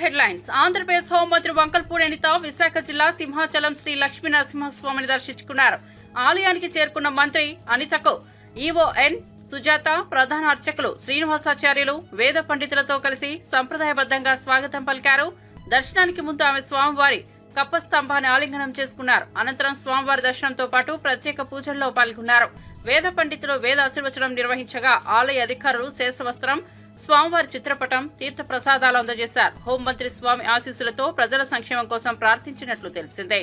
Top headlines. Andhra Pradesh హోంమంత్రి వంకల్పూడి అనిత విశాఖ జిల్లా సింహాచలం శ్రీ లక్ష్మీ నరసింహస్వామిని దర్శించుకున్నారు. ఆలయానికి చేరుకున్న మంత్రి అనితకు ఈవోఎన్ సుజాత, ప్రధాన అర్చకులు శ్రీనివాసాచార్యులు, వేద పండితులతో కలిసి సంప్రదాయబద్ధంగా స్వాగతం పలికారు. దర్శనానికి ముందు ఆమె స్వామివారి కప్ప స్తంభాన్ని ఆలింగనం చేసుకున్నారు. అనంతరం స్వామివారి దర్శనంతో పాటు ప్రత్యేక పూజల్లో పాల్గొన్నారు. వేద పండితులు వేద ఆశీర్వచనం నిర్వహించగా ఆలయ అధికారులు శేషవస్త్రం, స్వామివారి చిత్రపటం, తీర్థ ప్రసాదాలు అందజేశారు. హోంమంత్రి స్వామి ఆశీస్సులతో ప్రజల సంక్షేమం కోసం ప్రార్థించినట్లు తెలిసిందే.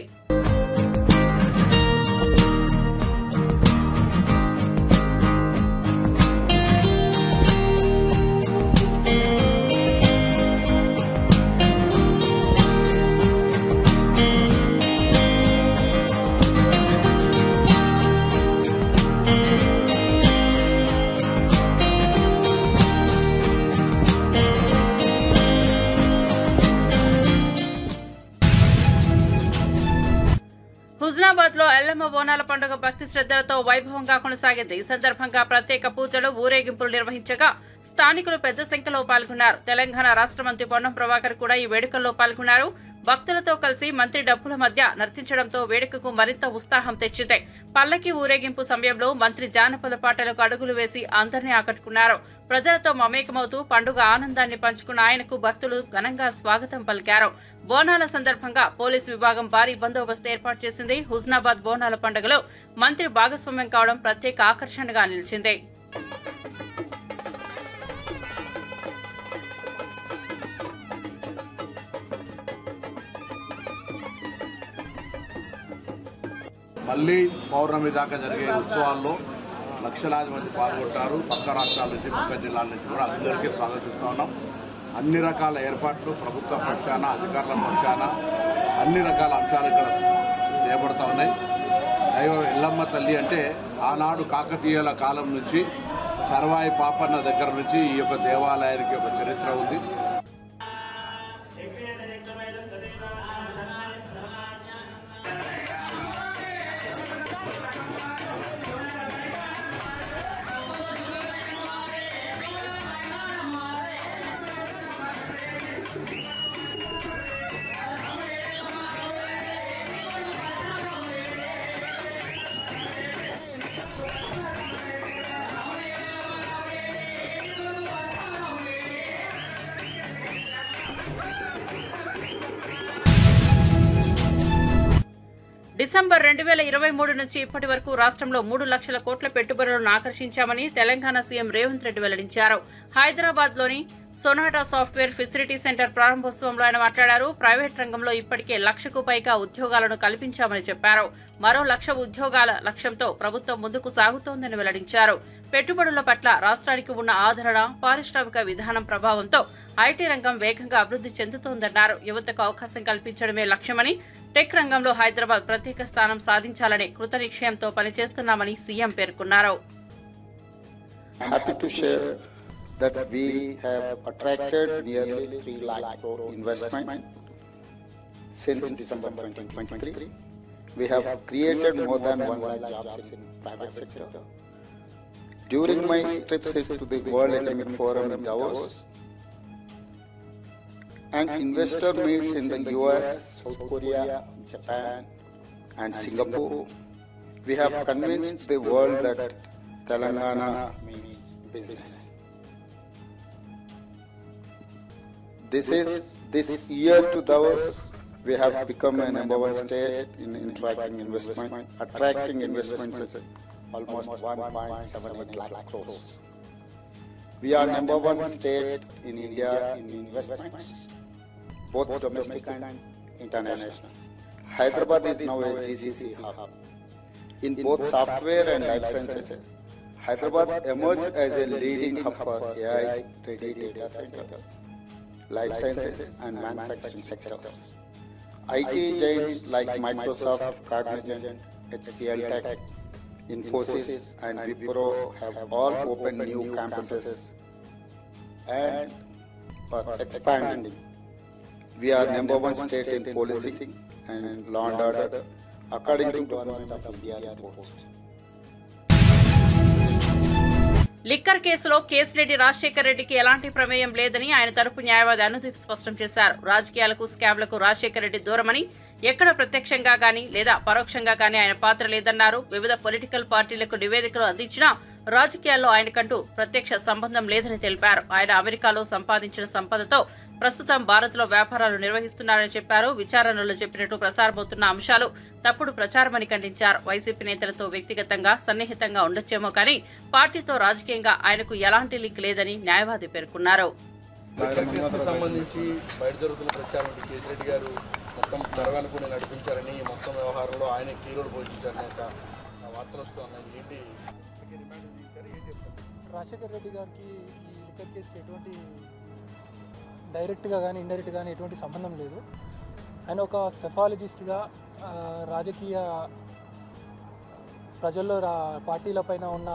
హుజనాబాద్ లో ఎల్లమ్మ బోనాల పండుగ భక్తి శ్రద్ధలతో వైభవంగా కొనసాగింది. ఈ సందర్భంగా ప్రత్యేక పూజలు, ఊరేగింపులు నిర్వహించగా స్థానికులు పెద్ద సంఖ్యలో పాల్గొన్నారు. తెలంగాణ రాష్ట్ర మంత్రి పొన్నం ప్రభాకర్ కూడా ఈ వేడుకల్లో పాల్గొన్నారు. భక్తులతో కలిసి మంత్రి డప్పుల మధ్య నర్తించడంతో వేడుకకు మరింత ఉత్సాహం తెచ్చింది. పల్లకి ఊరేగింపు సమయంలో మంత్రి జానపద పాటలకు అడుగులు వేసి అందరినీ ఆకట్టుకున్నారు. ప్రజలతో మమేకమవుతూ పండుగ ఆనందాన్ని పంచుకున్న ఆయనకు భక్తులు ఘనంగా స్వాగతం పలికారు. బోనాల సందర్భంగా పోలీసు విభాగం భారీ బందోబస్తు ఏర్పాటు చేసింది. హుజనాబాద్ బోనాల పండుగలో మంత్రి భాగస్వామ్యం కావడం ప్రత్యేక ఆకర్షణగా నిలిచింది. మళ్ళీ పౌర్ణమి దాకా జరిగే ఉత్సవాల్లో లక్షలాది మంది పాల్గొంటారు. పక్క రాష్ట్రాల నుంచి, పక్క జిల్లాల నుంచి కూడా అందరికీ స్వాగతిస్తూ ఉన్నాం. అన్ని రకాల ఏర్పాట్లు ప్రభుత్వ పక్షాన, అధికారుల పక్షాన అన్ని రకాల అంశాలు ఇక్కడ చేయబడతా ఉన్నాయి. దైవ ఎల్లమ్మ తల్లి అంటే ఆనాడు కాకతీయుల కాలం నుంచి సర్వాయి పాపన్న దగ్గర నుంచి ఈ యొక్క దేవాలయానికి ఒక చరిత్ర ఉంది. డిసెంబర్ 2023 నుంచి ఇప్పటి వరకు రాష్ట్రంలో 3 లక్షల కోట్ల పెట్టుబడులను ఆకర్షించామని తెలంగాణ సీఎం రేవంత్ రెడ్డి వెల్లడించారు. హైదరాబాద్ లోని సొనాటా సాఫ్ట్వేర్ ఫెసిలిటీ సెంటర్ ప్రారంభోత్సవంలో ఆయన మాట్లాడారు. ప్రైవేట్ రంగంలో ఇప్పటికే 1,00,000కు పైగా ఉద్యోగాలను కల్పించామని చెప్పారు. మరో 1,00,000 ఉద్యోగాల లక్ష్యంతో ప్రభుత్వం ముందుకు సాగుతోందని వెల్లడించారు. పెట్టుబడుల పట్ల రాష్ట్రానికి ఉన్న ఆదరణ, పారిశ్రామిక విధానం ప్రభావంతో ఐటీ రంగం వేగంగా అభివృద్ధి చెందుతోందన్నారు. యువతకు అవకాశం కల్పించడమే లక్ష్యమని, టెక్ రంగంలో హైదరాబాద్ ప్రత్యేక స్థానం సాధించాలనే కృతనిశ్చయంతో పనిచేస్తున్నామని సీఎం పేర్కొన్నారు. That we have attracted nearly 3 lakh crore investment since December 2023. We have created more than 1 lakh jobs in private sector. During my trips to the World Economic Forum in Davos and investor meets in the US, South Korea, Japan and Singapore, we have convinced the world that Telangana means business. This year to Davos, we have become a #1 state in attracting investments at almost 1.78 lakh crores. We are #1 state in India in investments, both domestic and international. Hyderabad is now a GCC hub. In both software and life sciences, Hyderabad emerged as a leading hub for AI-ready data centers, life sciences and manufacturing sectors. IT giants like Microsoft, Cognizant, HCL Tech, Infosys and Wipro have all opened new campuses and are expanding. We are #1 state in policing and law and order according to Government of India report. Liquor కేసులో కేసిరెడ్డి రాజశేఖర్ రెడ్డికి ఎలాంటి ప్రమేయం లేదని ఆయన తరపు న్యాయవాది అనుదీప్ స్పష్టం చేశారు. రాజకీయాలకు స్కామ్లకు రాజశేఖర్ రెడ్డి దూరమని, ఎక్కడ ప్రత్యక్షంగా గానీ లేదా పరోక్షంగా గానీ ఆయన పాత్ర లేదన్నారు. వివిధ పొలిటికల్ పార్టీలకు నివేదికలు అందించినా రాజకీయాల్లో ఆయనకంటూ ప్రత్యక్ష సంబంధం లేదని తెలిపారు. ఆయన అమెరికాలో సంపాదించిన సంపదతో ప్రస్తుతం భారత్లో వ్యాపారాలు నిర్వహిస్తున్నారని చెప్పారు. విచారణలో చెప్పినట్టు ప్రసారమవుతున్న అంశాలు తప్పుడు ప్రచారమని ఖండించారు. వైసీపీ నేతలతో వ్యక్తిగతంగా సన్నిహితంగా ఉండొచ్చేమో కానీ పార్టీతో రాజకీయంగా ఆయనకు ఎలాంటి లింక్ లేదని న్యాయవాది పేర్కొన్నారు. సంబంధించి బయట జరుగుతున్న ప్రచారం కేసిరెడ్డి గారు మొత్తం జరగాలనుకుని నడిపించారని, మొత్తం వ్యవహారంలో ఆయన కీ రోల్ పోషించారని వార్తలు వస్తున్నాయి. ఏంటి రాజశేఖర్ రెడ్డి గారికి ఈ లిక్కర్ కేసుకి ఎటువంటి డైరెక్ట్గా కానీ ఇండైరెక్ట్గా కానీ ఎటువంటి సంబంధం లేదు. ఆయన ఒక సెఫాలజిస్ట్గా రాజకీయ ప్రజల్లో పార్టీల పైన ఉన్న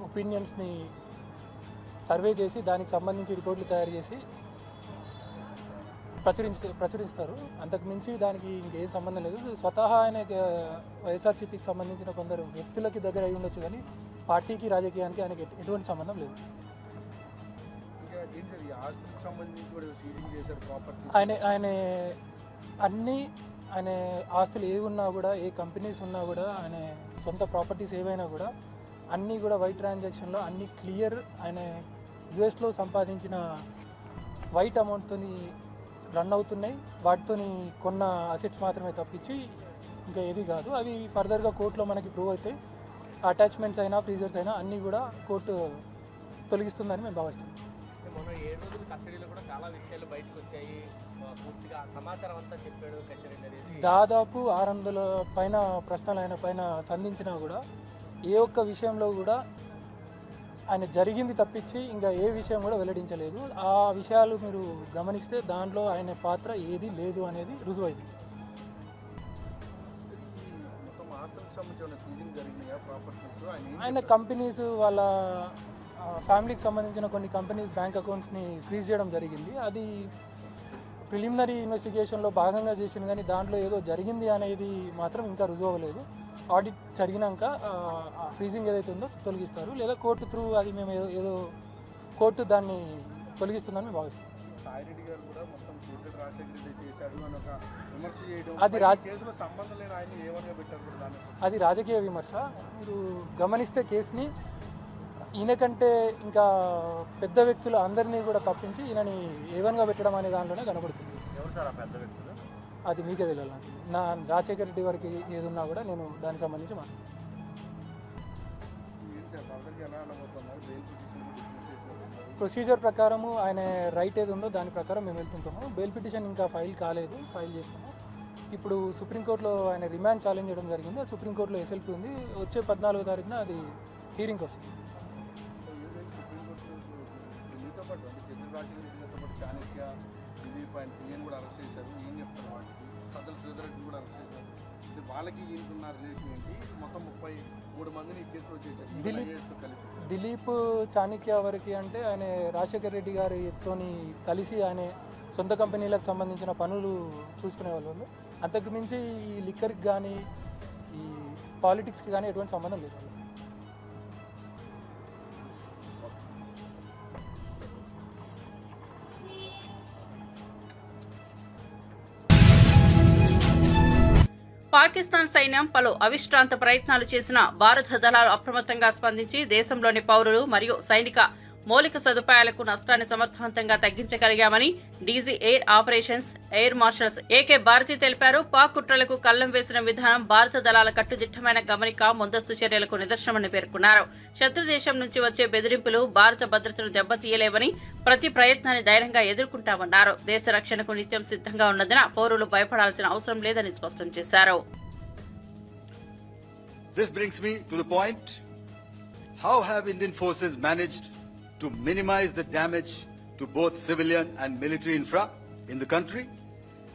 ఒపీనియన్స్ని సర్వే చేసి దానికి సంబంధించి రిపోర్ట్లు తయారు చేసి ప్రచురిస్తారు. అంతకు మించి దానికి ఇంకేం సంబంధం లేదు. స్వతహా ఆయన వైఎస్ఆర్సీపీకి సంబంధించిన కొందరు వ్యక్తులకి దగ్గర అయి ఉండొచ్చు కానీ పార్టీకి రాజకీయానికి ఆయనకి ఎటువంటి సంబంధం లేదు. ఆయన ఆస్తులు ఏవి ఉన్నా కూడా, ఏ కంపెనీస్ ఉన్నా కూడా, ఆయన సొంత ప్రాపర్టీస్ ఏవైనా కూడా అన్నీ కూడా వైట్ ట్రాన్సాక్షన్లో అన్నీ క్లియర్. ఆయన యుఎస్లో సంపాదించిన వైట్ అమౌంట్తో రన్ అవుతున్నాయి. వాటితో కొన్న అసెట్స్ మాత్రమే తప్పించి ఇంకా ఏది కాదు. అవి ఫర్దర్గా కోర్టులో మనకి ప్రూవ్ అవుతాయి. అటాచ్మెంట్స్ అయినా ఫ్రీజర్స్ అయినా అన్నీ కూడా కోర్టు తొలగిస్తుందని మేము భావిస్తున్నాం. మొన్న 7 రోజులు కస్టడీలో కూడా చాలా విషయాలు బయటకు వచ్చాయి. పూర్తిగా సమాచారం అంతా చెప్పాడు కస్టడీ అనేది. దాదాపు 600 పైన ప్రశ్నలు ఆయన పైన సంధించినా కూడా ఏ ఒక్క విషయంలో కూడా ఆయన జరిగింది తప్పించి ఇంకా ఏ విషయం కూడా వెల్లడించలేదు. ఆ విషయాలు మీరు గమనిస్తే దాంట్లో ఆయన పాత్ర ఏది లేదు అనేది రుజువైంది. ఆయన కంపెనీస్, వాళ్ళ ఫ్యామిలీకి సంబంధించిన కొన్ని కంపెనీస్ బ్యాంక్ అకౌంట్స్ని ఫ్రీజ్ చేయడం జరిగింది. అది ప్రిలిమినరీ ఇన్వెస్టిగేషన్లో భాగంగా చేసింది కానీ దాంట్లో ఏదో జరిగింది అనేది మాత్రం ఇంకా రుజువు అవ్వలేదు. ఆడిట్ జరిగినాక ఫ్రీజింగ్ ఏదైతే ఉందో తొలగిస్తారు, లేదా కోర్టు త్రూ అది మేము ఏదో కోర్టు దాన్ని తొలగిస్తుందని మేము భావిస్తాం. అది రాజకీయ విమర్శ. మీరు గమనిస్తే కేసుని ఈయన కంటే ఇంకా పెద్ద వ్యక్తులు అందరినీ కూడా తప్పించి ఈయనని ఏవన్గా పెట్టడం అనే దాంట్లోనే కనబడుతుంది. అది మీకే తెలియాలి. నా రాజశేఖర్ రెడ్డి వారికి ఏది ఉన్నా కూడా నేను దానికి సంబంధించి ప్రొసీజర్ ప్రకారము ఆయన రైట్ ఏది ఉందో దాని ప్రకారం మేము వెళ్తుంటాము. బెయిల్ పిటిషన్ ఇంకా ఫైల్ కాలేదు, ఫైల్ చేస్తాము. ఇప్పుడు సుప్రీంకోర్టులో ఆయన రిమాండ్ ఛాలెంజ్ చేయడం జరిగింది. సుప్రీంకోర్టులో ఎస్ఎల్పీ ఉంది. వచ్చే 14వ తారీఖున అది హీరింగ్కి వస్తుంది. దిలీప్ చాణక్య వరకు అంటే ఆయన రాజశేఖర్ రెడ్డి గారితో కలిసి ఆయన సొంత కంపెనీలకు సంబంధించిన పనులు చూసుకునే వాళ్ళు. అంతకు మించి ఈ లిక్కర్కి కానీ ఈ పాలిటిక్స్కి కానీ ఎటువంటి సంబంధం లేదు. పాకిస్తాన్ సైన్యం పలు అవిశ్రాంత ప్రయత్నాలు చేసిన భారత దళాలు అప్రమత్తంగా స్పందించి దేశంలోని పౌరులు మరియు సైనిక మౌలిక సదుపాయాలకు నష్టాన్ని సమర్థవంతంగా తగ్గించగలిగామని DG air operations air marshals AK Bharti తెలిపారు. పాక్ కుట్రలకు కళ్లం వేసిన విధానం భారత దళాల కట్టుదిట్టమైన గమనిక, ముందస్తు చర్యలకు నిదర్శనమని పేర్కొన్నారు. శత్రు దేశం నుంచి వచ్చే బెదిరింపులు భారత భద్రతను దెబ్బతీయలేవని, ప్రతి ప్రయత్నాన్ని ధైర్యంగా ఎదుర్కొంటామన్నారు. దేశ రక్షణకు నిత్యం సిద్ధంగా ఉన్నందున పౌరులు భయపడాల్సిన అవసరం లేదని స్పష్టం చేశారు. This brings me to the point, how have Indian forces managed to minimize the damage to both civilian and military infra in the country,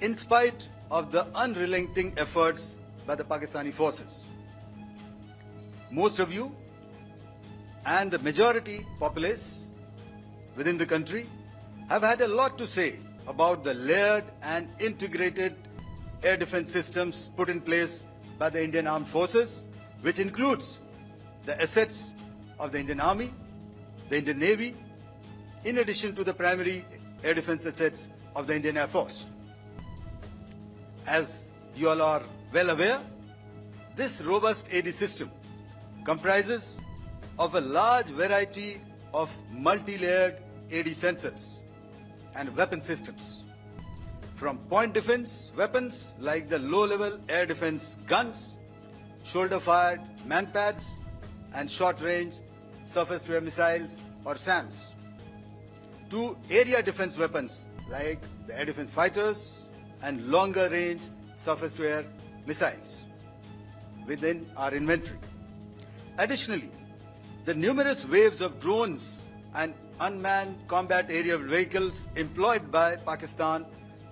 in spite of the unrelenting efforts by the Pakistani forces? Most of you and the majority populace within the country have had a lot to say about the layered and integrated air defense systems put in place by the Indian Armed Forces, which includes the assets of the Indian Army, the Indian Navy, in addition to the primary air defense assets of the Indian Air Force. As you all are well aware, this robust AD system comprises of a large variety of multi-layered AD sensors and weapon systems, from point defense weapons like the low-level air defense guns, shoulder-fired manpads, and short-range surface-to-air missiles or SAMs, to area defense weapons like the air defense fighters and longer-range surface-to-air missiles within our inventory. Additionally, the numerous waves of drones and unmanned combat aerial vehicles employed by Pakistan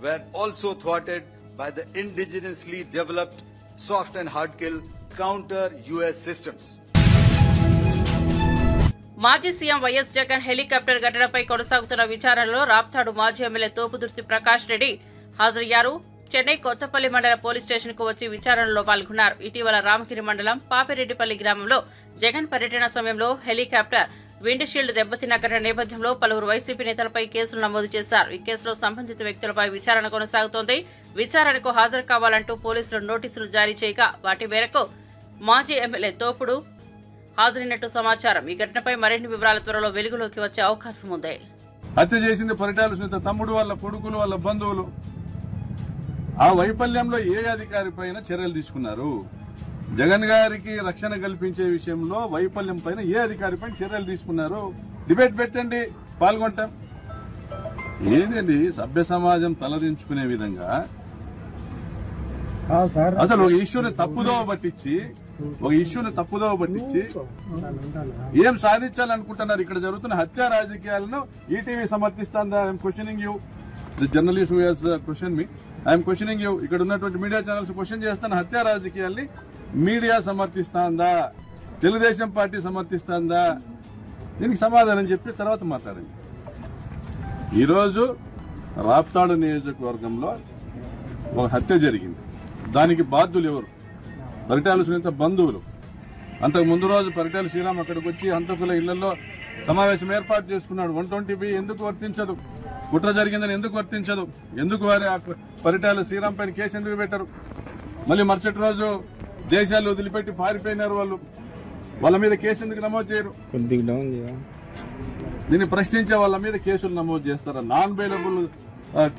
were also thwarted by the indigenously developed soft and hard kill counter-US systems. మాజీ CM YS Jagan helicopter ఘటనపై కొనసాగుతున్న విచారణలో రాప్తాడు మాజీ MLA Thopudurthi Prakash Reddy హాజరయ్యారు. చెన్నై కొత్తపల్లి మండల police station కు వచ్చి విచారణలో పాల్గొన్నారు. ఇటీవల రామగిరి మండలం పాపిరెడ్డిపల్లి గ్రామంలో జగన్ పర్యటన సమయంలో హెలికాప్టర్ విండ్ షీల్డ్ దెబ్బతిన్న ఘటన నేపథ్యంలో పలువురు వైసీపీ నేతలపై కేసులు నమోదు చేశారు. ఈ కేసులో సంబంధిత వ్యక్తులపై విచారణ కొనసాగుతోంది. విచారణకు హాజరు కావాలంటూ పోలీసులు నోటీసులు జారీ చేయగా వాటి మేరకు మాజీ ఎమ్మెల్యే తోపుడు హాజరైనట్టు సమాచారం. ఈ ఘటనపై మరిన్ని వివరాల త్వరలో వెలుగులోకి వచ్చే అవకాశం ఉంది. హత్య చేసింది పరిటాల సునీత తమ్ముడు, వాళ్ళ కొడుకులు, వాళ్ళ బంధువులు. ఆ వైఫల్యంలో ఏ అధికారి పైన చర్యలు తీసుకున్నారు? జగన్ గారికి రక్షణ కల్పించే విషయంలో వైఫల్యం పైన ఏ అధికారి పైన చర్యలు తీసుకున్నారు? డిబేట్ పెట్టండి, పాల్గొంటాం. ఏంటండి సభ్య సమాజం తలదించుకునే విధంగా అసలు ఒక ఇష్యూని తప్పుదోవ పట్టించి ఏం సాధించాలనుకుంటున్నారు? ఇక్కడ జరుగుతున్న హత్య రాజకీయాలను ఈటీవీ సమర్థిస్తుందా? I'm questioning you, the journalist who has question me, I'm questioning you. ఇక్కడ ఉన్నటువంటి మీడియా ఛానల్స్ క్వశ్చన్ చేస్తున్న హత్య రాజకీయాల్ని మీడియా సమర్థిస్తుందా? తెలుగుదేశం పార్టీ సమర్థిస్తుందా? దీనికి సమాధానం చెప్పి తర్వాత మాట్లాడండి. ఈరోజు రాప్తాడు నియోజకవర్గంలో ఒక హత్య జరిగింది. దానికి బాధ్యులు ఎవరు? పరిటాల సునీత బంధువులు. అంతకు ముందు రోజు పరిటాల శ్రీరామ్ అక్కడికి వచ్చి హంతకుల ఇళ్లలో సమావేశం ఏర్పాటు చేసుకున్నాడు. 120B ఎందుకు వర్తించదు? కుట్ర జరిగిందని ఎందుకు వర్తించదు? ఎందుకు వారి పరిటాల శ్రీరామ్ పైన కేసు ఎందుకు పెట్టారు? మళ్ళీ మరుసటి రోజు దేశాలు వదిలిపెట్టి పారిపోయినారు వాళ్ళు. వాళ్ళ మీద కేసు ఎందుకు నమోదు చేయరు? దీన్ని ప్రశ్నించే వాళ్ళ మీద కేసులు నమోదు చేస్తారా? నాన్ బెయిలబుల్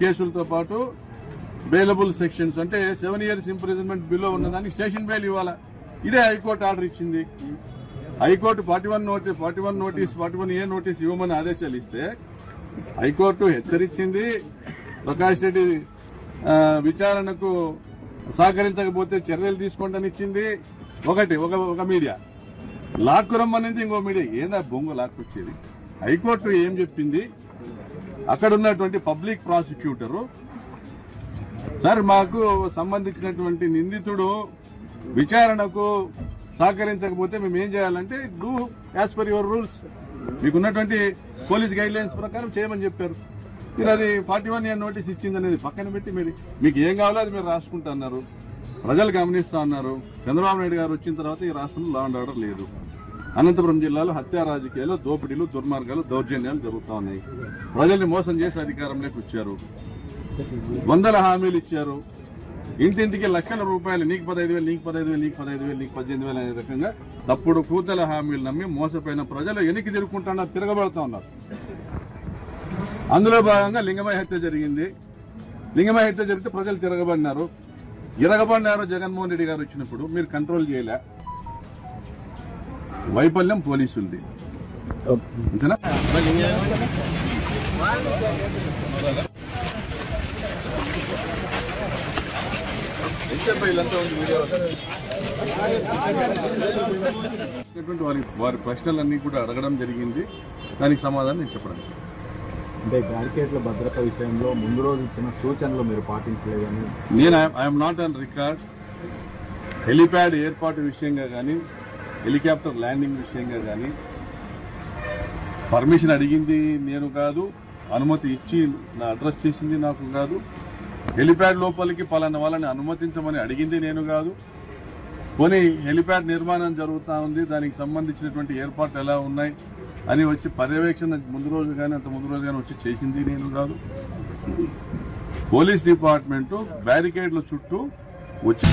కేసులతో పాటు బెయిలబుల్ సెక్షన్స్ అంటే 7 years ఇంప్రిజన్మెంట్ బిలో ఉన్నదానికి స్టేషన్ బెయిల్ ఇవ్వాలా? ఇదే హైకోర్టు ఆర్డర్ ఇచ్చింది. హైకోర్టు 41A నోటీస్ ఇవ్వమని ఆదేశాలు ఇస్తే హైకోర్టు హెచ్చరించింది. ప్రకాష్ రెడ్డి విచారణకు సహకరించకపోతే చర్యలు తీసుకోండి ఇచ్చింది. ఒక మీడియా లాక్కురమ్మనింది, ఇంకో మీడియా ఏందా బొంగు లాక్కొచ్చేది? హైకోర్టు ఏం చెప్పింది? అక్కడ ఉన్నటువంటి పబ్లిక్ ప్రాసిక్యూటరు, సార్ మాకు సంబంధించినటువంటి నిందితుడు విచారణకు సహకరించకపోతే మేము ఏం చేయాలంటే do as per your rules, మీకున్నటువంటి పోలీస్ గైడ్ లైన్స్ ప్రకారం చేయమని చెప్పారు. మీరు అది 41A నోటీస్ ఇచ్చిందనేది పక్కన పెట్టి మీకు ఏం కావాలో అది మీరు రాసుకుంటున్నారు. ప్రజలు గమనిస్తా ఉన్నారు. చంద్రబాబు నాయుడు గారు వచ్చిన తర్వాత ఈ రాష్ట్రంలో లా అండ్ ఆర్డర్ లేదు. అనంతపురం జిల్లాలో హత్యా రాజకీయాలు, దోపిడీలు, దుర్మార్గాలు, దౌర్జన్యాలు జరుగుతా ఉన్నాయి. ప్రజల్ని మోసం చేసి అధికారంలోకి వచ్చారు. 100 హామీలు ఇచ్చారు. ఇంటింటికి లక్షల రూపాయలు, నీకు 15,000, నీకు 15,000, నీకు 15,000, నీకు 18,000 అనే రకంగా తప్పుడు కూతల హామీలు నమ్మి మోసపోయిన ప్రజలు వెనక్కి తిరుగుకుంటున్నారు, తిరగబడుతూ ఉన్నారు. అందులో భాగంగా లింగమయ్య హత్య జరిగింది. లింగమయ్య హత్య జరిగితే ప్రజలు తిరగబడినారు. జగన్మోహన్ రెడ్డి గారు వచ్చినప్పుడు మీరు కంట్రోల్ చేయలే. వైఫల్యం పోలీసులది. అంతేనా? వారి ప్రశ్నలన్నీ కూడా అడగడం జరిగింది. దానికి సమాధానం నేను చెప్పడం. అంటే బ్యారికేడ్ల భద్రత విషయంలో ముందు రోజు ఇచ్చిన సూచనలు మీరు పాటించలేదని నేను I'm not on record. Helipad ఏర్పాటు విషయంగా కానీ, హెలికాప్టర్ ల్యాండింగ్ విషయంగా కానీ పర్మిషన్ అడిగింది నేను కాదు, అనుమతి ఇచ్చి నా అడ్రస్ చేసింది నాకు కాదు. హెలిప్యాడ్ లోపలికి పలానా వాళ్ళని అనుమతించమని అడిగింది నేను కాదు. పోనీ హెలిప్యాడ్ నిర్మాణం జరుగుతూ ఉంది, దానికి సంబంధించినటువంటి ఏర్పాట్లు ఎలా ఉన్నాయి, అని వచ్చి పర్యవేక్షణ ముందు రోజు కానీ అంత ముందు రోజు కానీ వచ్చి చేసింది నేను కాదు. పోలీస్ డిపార్ట్మెంటు బ్యారికేడ్ల చుట్టూ వచ్చి.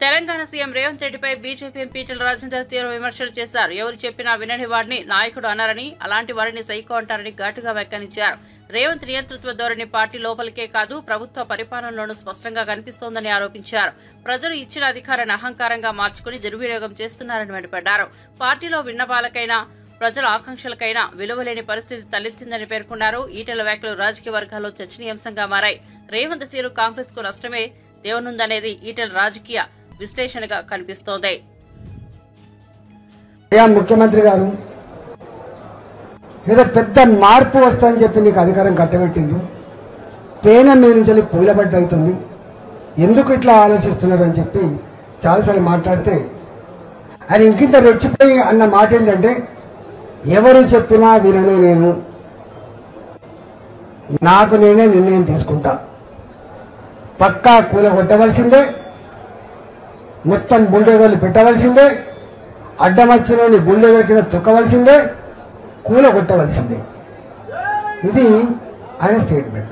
తెలంగాణ సీఎం రేవంత్ రెడ్డిపై బీజేపీ ఎంపీ ఈటెల రాజేందర్ తీవ్ర విమర్శలు చేశారు. ఎవరు చెప్పినా వినని వాడిని నాయకుడు అన్నారని, అలాంటి వారిని సైకో అంటారని ఘాటుగా వ్యాఖ్యానించారు. రేవంత్ నియంతృత్వ ధోరణి పార్టీ లోపలికే కాదు ప్రభుత్వ పరిపాలనలోనూ స్పష్టంగా కనిపిస్తోందని ఆరోపించారు. ప్రజలు ఇచ్చిన అధికారాన్ని అహంకారంగా మార్చుకుని దుర్వినియోగం చేస్తున్నారని మండిపడ్డారు. పార్టీలో విన్నపాలకైనా ప్రజల ఆకాంక్షలకైనా విలువలేని పరిస్థితి తలెత్తిందని పేర్కొన్నారు. ఈటెల వ్యాఖ్యలు రాజకీయ వర్గాల్లో చర్చనీయాంశంగా మారాయి. రేవంత్ తీరు కాంగ్రెస్ కు నష్టమే దేవనుందనేది ఈటెల రాజకీయ విశ్లేషణగా కనిపిస్తోంది. ముఖ్యమంత్రి గారు ఏదో పెద్ద మార్పు వస్తుందని చెప్పి నీకు అధికారం కట్టబెట్టింది, పేన మీ నుంచి పూలబడ్డ అవుతుంది, ఎందుకు ఇట్లా ఆలోచిస్తున్నారు అని చెప్పి చాలాసార్లు మాట్లాడితే ఆయన ఇంకింత రెచ్చిపోయి అన్న మాట ఏంటంటే, ఎవరు చెప్పినా వినను, నేను నాకు నేనే నిర్ణయం తీసుకుంటా, పక్కా కూలగొట్టవలసిందే, మొత్తం బుల్డోజర్లు పెట్టవలసిందే, అడ్డమచ్చిన బుల్డోజర్ కింద తొక్కవలసిందే, కూలగొట్టవలసిందే. ఇది ఆయన స్టేట్మెంట్.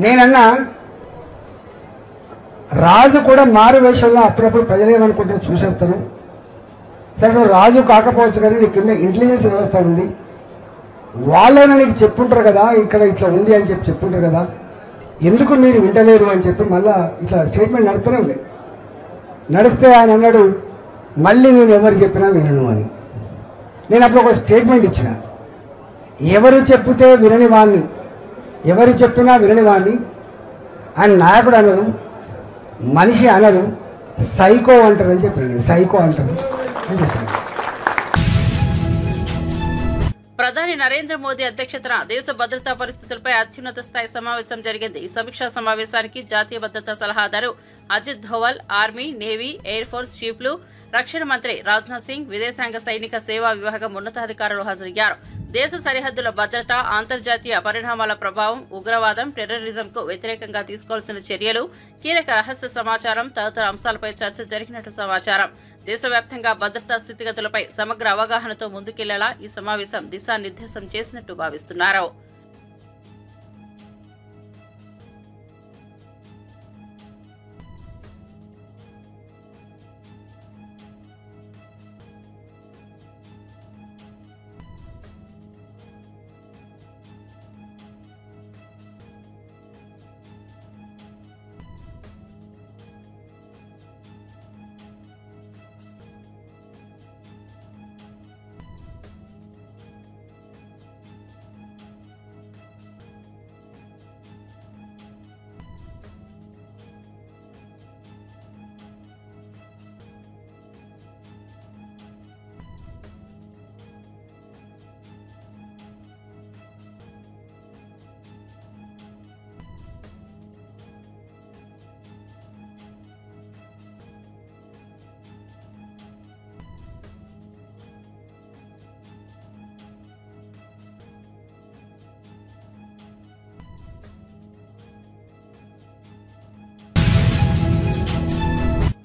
నేనన్నా రాజు కూడా మారు వేషంలో అప్పుడప్పుడు ప్రజలేమనుకుంటారు చూసేస్తారు. సరే నువ్వు రాజు కాకపోవచ్చు కానీ నీ కింద ఇంటెలిజెన్స్ వ్యవస్థ ఉంది, వాళ్ళైనా నీకు చెప్పుంటారు కదా ఇక్కడ ఇట్లా ఉంది అని చెప్పి చెప్పుంటారు కదా, ఎందుకు మీరు వింటలేరు అని చెప్పి మళ్ళా ఇట్లా స్టేట్మెంట్ నడుస్తూనే ఉంది. నడిస్తే ఆయన అన్నాడు మళ్ళీ నేను ఎవరు చెప్పినా వినను అని. నేను అప్పుడు ఒక స్టేట్మెంట్ ఇచ్చిన, ఎవరు చెప్తే వినని వాణ్ణి, ఎవరు చెప్పినా వినని వాణ్ణి ఆయన నాయకుడు అనరు, మనిషి అనరు, సైకో అంటారు అని చెప్పాను. సైకో అంటారు అని చెప్పాను. ప్రధాని నరేంద్ర మోదీ అధ్యక్షతన దేశ భద్రతా పరిస్థితులపై అత్యున్నత స్థాయి సమావేశం జరిగింది. ఈ సమీక్షా సమావేశానికి జాతీయ భద్రతా సలహాదారు Ajit Doval, army, navy, air force చీఫ్లు, రక్షణ మంత్రి రాజ్నాథ్ సింగ్, విదేశాంగ సైనిక సేవా విభాగం ఉన్నతాధికారులు హాజరయ్యారు. దేశ సరిహద్దుల భద్రత, అంతర్జాతీయ పరిణామాల ప్రభావం, ఉగ్రవాదం, టెర్రరిజంకు వ్యతిరేకంగా తీసుకోవాల్సిన చర్యలు, కీలక రహస్య సమాచారం తదితర అంశాలపై చర్చ జరిగినట్టు సమాచారం. దేశవ్యాప్తంగా భద్రతా స్థితిగతులపై సమగ్ర అవగాహనతో ముందుకెళ్లేలా ఈ సమావేశం దిశానిర్దేశం చేసినట్టు భావిస్తున్నారు.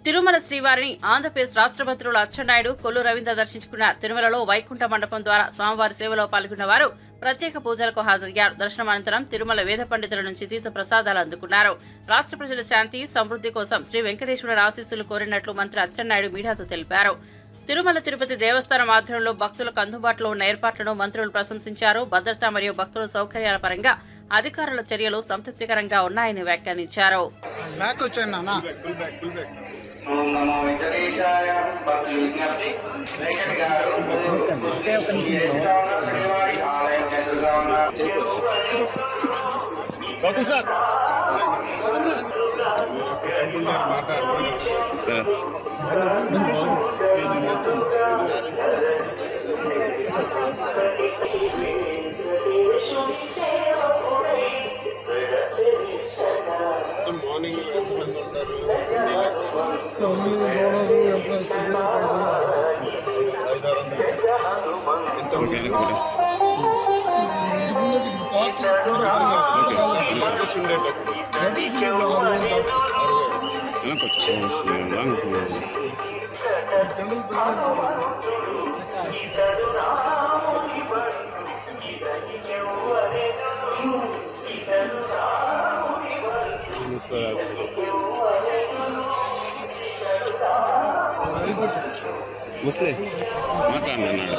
తిరుమల శ్రీవారిని ఆంధ్రప్రదేశ్ రాష్ట్ర మంత్రులు అచ్చెన్నాయుడు, కొల్లు రవీంద్ర దర్శించుకున్నారు. తిరుమలలో వైకుంఠ మండపం ద్వారా స్వామివారి సేవలో పాల్గొన్న వారు ప్రత్యేక పూజలకు హాజరయ్యారు. దర్శనం అనంతరం తిరుమల వేద పండితుల నుంచి తీర్థ ప్రసాదాలు అందుకున్నారు. రాష్ట్ర ప్రజల శాంతి, సమృద్ధి కోసం శ్రీ వెంకటేశ్వరుని ఆశీస్సులు కోరినట్లు మంత్రి అచ్చెన్నాయుడు మీడియాతో తెలిపారు. తిరుమల తిరుపతి దేవస్థానం ఆధ్వర్యంలో భక్తులకు అందుబాటులో ఉన్న ఏర్పాట్లను మంత్రులు ప్రశంసించారు. భద్రత మరియు భక్తుల సౌకర్యాల పరంగా అధికారుల చర్యలు సంతృప్తికరంగా ఉన్నాయని వ్యాఖ్యానించారు. ఓం నమో వెంకటేశాయ. భక్తి విజ్ఞప్తి, వెంకట గారు ఆలయం ఎదురుగా ఉన్నారు. ముస్లే మాట్లాడినాడు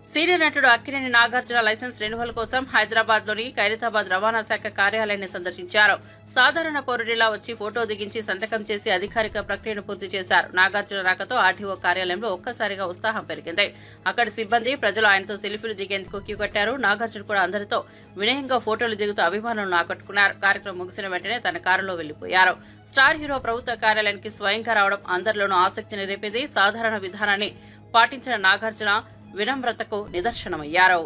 సీనియర్ నటుడు అక్కినేని నాగార్జున లైసెన్స్ రెన్యువల్ కోసం హైదరాబాద్ లోని ఖైరతాబాద్ రవాణా శాఖ కార్యాలయాన్ని సందర్శించారు. సాధారణ పౌరుడిలా వచ్చి ఫోటో దిగించి సంతకం చేసి అధికారిక ప్రక్రియను పూర్తి చేశారు. నాగార్జున రాకతో ఆర్టీఓ కార్యాలయంలో ఒక్కసారిగా ఉత్సాహం పెరిగింది. అక్కడి సిబ్బంది ప్రజలు ఆయనతో సెల్ఫీలు దిగేందుకు క్యూ కట్టారు. నాగార్జున కూడా అందరితో వినయంగా ఫోటోలు దిగుతూ అభిమానులను ఆకట్టుకున్నారు. కార్యక్రమం ముగిసిన వెంటనే తన కారులో వెళ్లిపోయారు. స్టార్ హీరో ప్రభుత్వ కార్యాలయానికి స్వయంగా రావడం అందరిలోనూ ఆసక్తిని రేపింది. సాధారణ విధానాన్ని పాటించిన నాగార్జున వినమ్రతకు నిదర్శనమయ్యారు.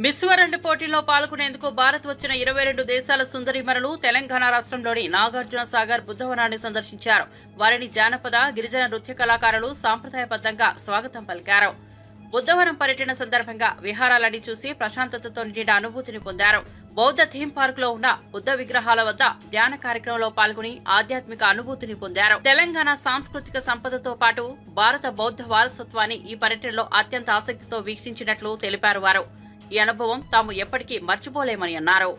మిస్ వరల్డ్ పోటీలో పాల్గొనేందుకు భారత్ వచ్చిన 22 దేశాల సుందరీమణులు తెలంగాణ రాష్ట్రంలోని నాగార్జున సాగర్ బుద్ధవనాన్ని సందర్శించారు. వారిని జానపద, గిరిజన నృత్య కళాకారులు సాంప్రదాయబద్ధంగా స్వాగతం పలికారు. బుద్ధవనం పర్యటన సందర్భంగా విహారాలని చూసి ప్రశాంతతతో నిండిన అనుభూతిని పొందారు. బౌద్ధ థీమ్ పార్క్ లో ఉన్న బుద్ధ విగ్రహాల వద్ద ధ్యాన కార్యక్రమంలో పాల్గొని ఆధ్యాత్మిక అనుభూతిని పొందారు. తెలంగాణ సాంస్కృతిక సంపదతో పాటు భారత బౌద్ధ వారసత్వాన్ని ఈ పర్యటనలో అత్యంత ఆసక్తితో వీక్షించినట్లు తెలిపారు వారు. ఈ అనుభవం తాము ఎప్పటికీ మర్చిపోలేమని అన్నారు.